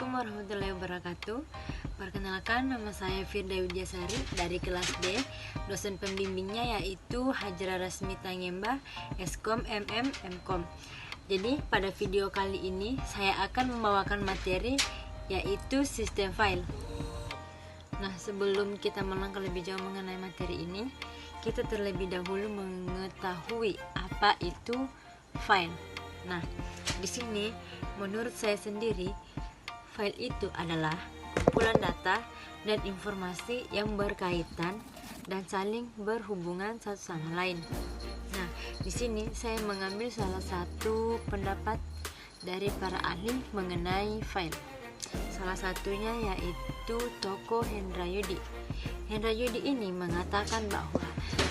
Assalamualaikum warahmatullahi wabarakatuh. Perkenalkan, nama saya Firda Widyasari dari kelas D. Dosen pembimbingnya yaitu Hajra Rasmita Ngemba, Eskom MM Mkom. Jadi pada video kali ini saya akan membawakan materi yaitu sistem file. Nah, sebelum kita melangkah lebih jauh mengenai materi ini, kita terlebih dahulu mengetahui apa itu file. Nah, di sini menurut saya sendiri, file itu adalah kumpulan data dan informasi yang berkaitan dan saling berhubungan satu sama lain. Nah, di sini saya mengambil salah satu pendapat dari para ahli mengenai file. Salah satunya yaitu tokoh Hendra Yudi. Hendra Yudi ini mengatakan bahwa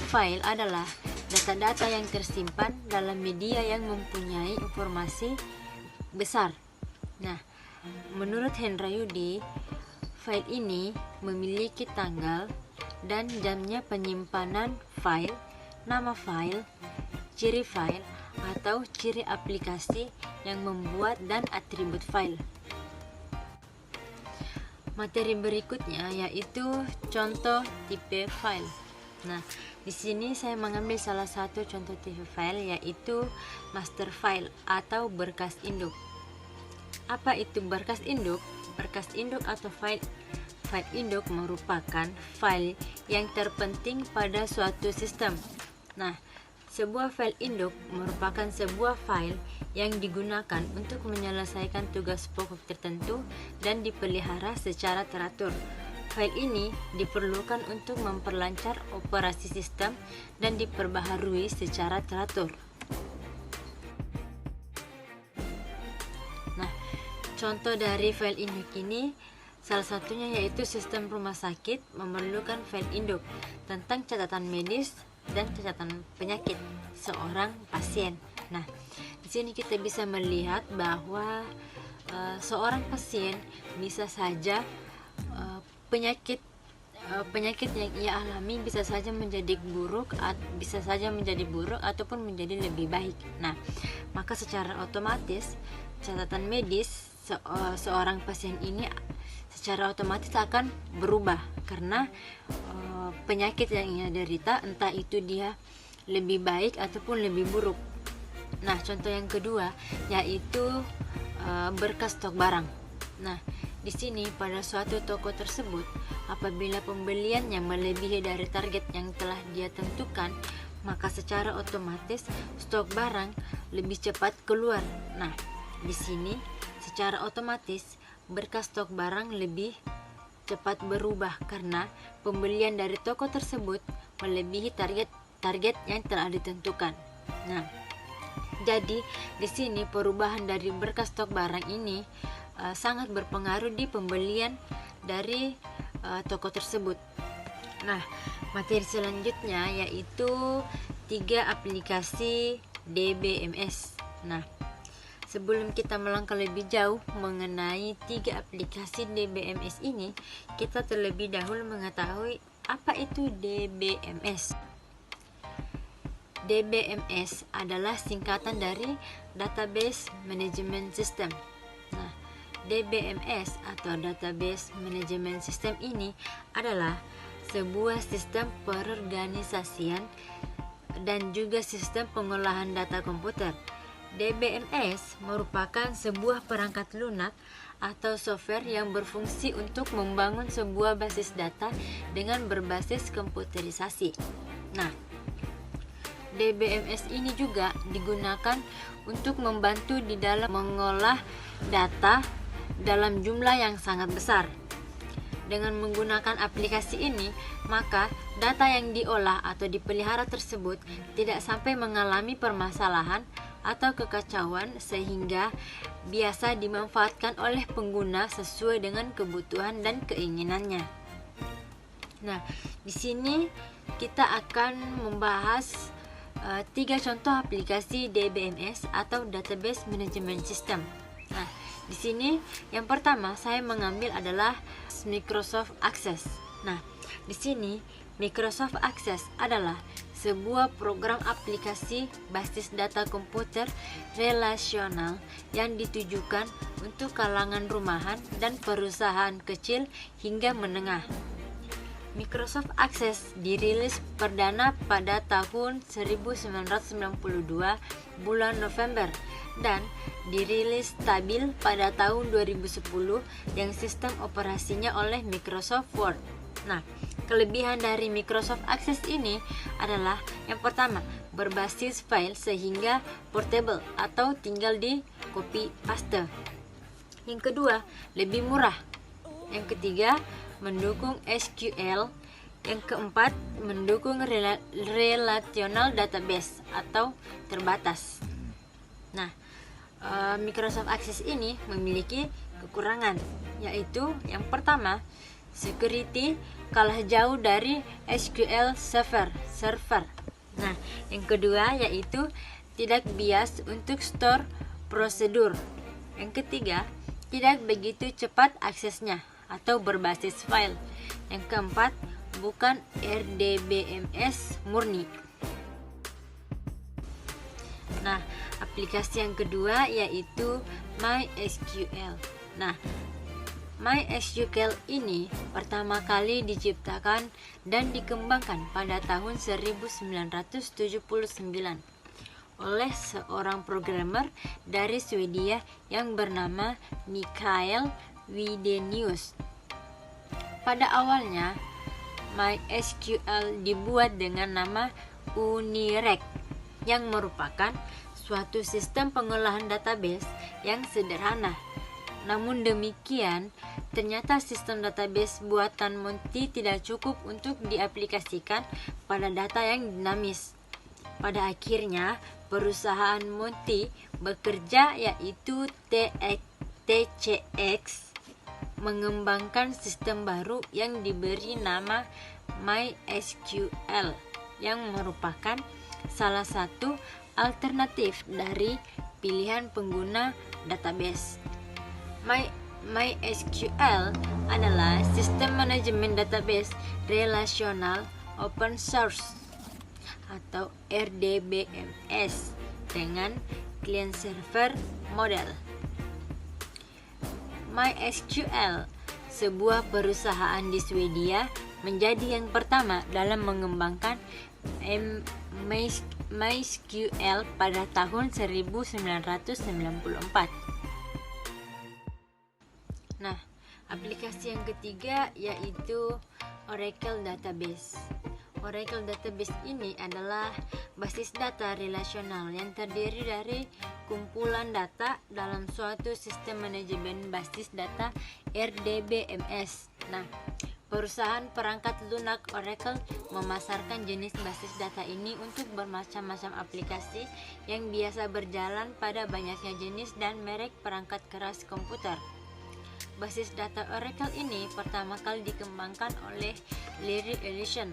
file adalah data-data yang tersimpan dalam media yang mempunyai informasi besar. Nah, menurut Hendra Yudi, file ini memiliki tanggal dan jamnya penyimpanan file, nama file, ciri file, atau ciri aplikasi yang membuat dan atribut file. Materi berikutnya yaitu contoh tipe file. Nah, di sini saya mengambil salah satu contoh tipe file yaitu master file atau berkas induk. Apa itu berkas induk? Berkas induk atau file induk merupakan file yang terpenting pada suatu sistem. Nah, sebuah file induk merupakan sebuah file yang digunakan untuk menyelesaikan tugas pokok tertentu dan dipelihara secara teratur. File ini diperlukan untuk memperlancar operasi sistem dan diperbaharui secara teratur. Nah, contoh dari file induk ini salah satunya yaitu sistem rumah sakit memerlukan file induk tentang catatan medis dan catatan penyakit seorang pasien. Nah, di sini kita bisa melihat bahwa seorang pasien bisa saja penyakit yang ia alami bisa saja menjadi buruk ataupun menjadi lebih baik. Nah, maka secara otomatis catatan medis seorang pasien ini secara otomatis akan berubah karena penyakit yang ia derita, entah itu dia lebih baik ataupun lebih buruk. Nah, contoh yang kedua yaitu berkas stok barang. Nah, di sini pada suatu toko tersebut, apabila pembeliannya melebihi dari target yang telah dia tentukan, maka secara otomatis stok barang lebih cepat keluar. Nah, di sini secara otomatis berkas stok barang lebih cepat berubah karena pembelian dari toko tersebut melebihi target yang telah ditentukan. Nah, jadi di sini perubahan dari berkas stok barang ini sangat berpengaruh di pembelian dari toko tersebut. Nah, materi selanjutnya yaitu 3 aplikasi DBMS. Nah, sebelum kita melangkah lebih jauh mengenai 3 aplikasi DBMS ini, kita terlebih dahulu mengetahui apa itu DBMS. DBMS adalah singkatan dari Database Management System. Nah, DBMS atau Database Management System ini adalah sebuah sistem perorganisasian dan juga sistem pengolahan data komputer. DBMS merupakan sebuah perangkat lunak atau software yang berfungsi untuk membangun sebuah basis data dengan berbasis komputerisasi. Nah, DBMS ini juga digunakan untuk membantu di dalam mengolah data dalam jumlah yang sangat besar. Dengan menggunakan aplikasi ini, maka data yang diolah atau dipelihara tersebut tidak sampai mengalami permasalahan atau kekacauan sehingga biasa dimanfaatkan oleh pengguna sesuai dengan kebutuhan dan keinginannya. Nah, di sini kita akan membahas 3 contoh aplikasi DBMS atau Database Management System. Nah, di sini yang pertama saya mengambil adalah Microsoft Access. Nah, di sini Microsoft Access adalah sebuah program aplikasi basis data komputer relasional yang ditujukan untuk kalangan rumahan dan perusahaan kecil hingga menengah. Microsoft Access dirilis perdana pada tahun 1992 bulan November dan dirilis stabil pada tahun 2010 yang sistem operasinya oleh Microsoft Word. Nah, kelebihan dari Microsoft Access ini adalah yang pertama, berbasis file sehingga portable atau tinggal di copy paste. Yang kedua, lebih murah. Yang ketiga, mendukung SQL. Yang keempat, mendukung relational database atau terbatas. Nah, Microsoft Access ini memiliki kekurangan, yaitu yang pertama, security kalah jauh dari SQL server. Nah, yang kedua yaitu tidak bias untuk store prosedur. Yang ketiga, tidak begitu cepat aksesnya atau berbasis file. Yang keempat, bukan RDBMS murni. Nah, aplikasi yang kedua yaitu MySQL. Nah, MySQL ini pertama kali diciptakan dan dikembangkan pada tahun 1979 oleh seorang programmer dari Swedia yang bernama Mikael Widenius. Pada awalnya, MySQL dibuat dengan nama Unirect yang merupakan suatu sistem pengolahan database yang sederhana. Namun demikian, ternyata sistem database buatan Monty tidak cukup untuk diaplikasikan pada data yang dinamis. Pada akhirnya, perusahaan Monty bekerja yaitu TCX mengembangkan sistem baru yang diberi nama MySQL yang merupakan salah satu alternatif dari pilihan pengguna database. MySQL adalah sistem manajemen database relasional open source atau RDBMS dengan client server model. MySQL, sebuah perusahaan di Swedia, menjadi yang pertama dalam mengembangkan MySQL pada tahun 1994. Nah, aplikasi yang ketiga yaitu Oracle Database. Oracle Database ini adalah basis data relasional yang terdiri dari kumpulan data dalam suatu sistem manajemen basis data RDBMS. Nah, perusahaan perangkat lunak Oracle memasarkan jenis basis data ini untuk bermacam-macam aplikasi yang biasa berjalan pada banyaknya jenis dan merek perangkat keras komputer. Basis data Oracle ini pertama kali dikembangkan oleh Larry Ellison,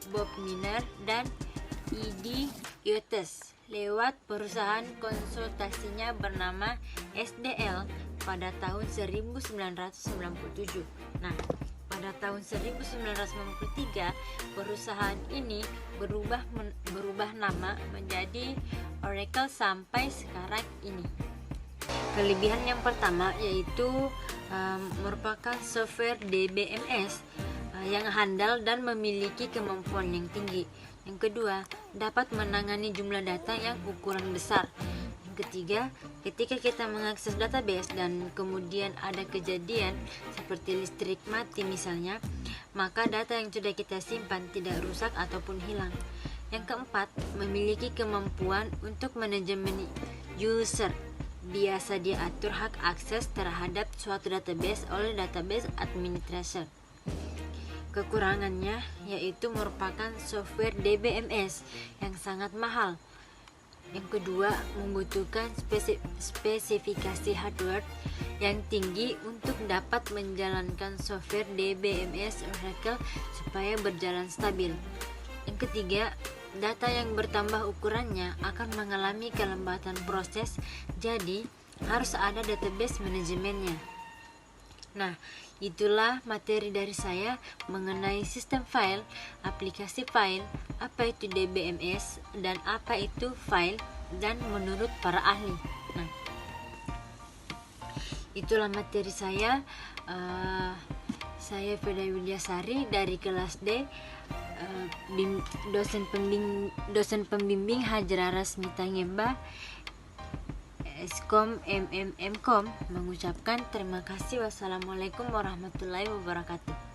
Bob Miner, dan E.D. Yotes lewat perusahaan konsultasinya bernama SDL pada tahun 1997. Nah, pada tahun 1993 perusahaan ini berubah nama menjadi Oracle sampai sekarang ini. Kelebihan yang pertama yaitu merupakan software DBMS yang handal dan memiliki kemampuan yang tinggi. Yang kedua, dapat menangani jumlah data yang ukuran besar. Yang ketiga, ketika kita mengakses database dan kemudian ada kejadian seperti listrik mati misalnya, maka data yang sudah kita simpan tidak rusak ataupun hilang. Yang keempat, memiliki kemampuan untuk manajemen user. Biasa diatur hak akses terhadap suatu database oleh database administrator. Kekurangannya yaitu merupakan software DBMS yang sangat mahal. Yang kedua, membutuhkan spesifikasi hardware yang tinggi untuk dapat menjalankan software DBMS Oracle supaya berjalan stabil. Yang ketiga, data yang bertambah ukurannya akan mengalami kelembatan proses, jadi harus ada database manajemennya. Nah, itulah materi dari saya mengenai sistem file, aplikasi file, apa itu DBMS, dan apa itu file, dan menurut para ahli. Nah, itulah materi saya. Saya Firda Widyasari dari kelas D, dosen pembimbing Hajra Rasmita Ngemba, Eskom MMM Kom, mengucapkan terima kasih. Wassalamualaikum warahmatullahi wabarakatuh.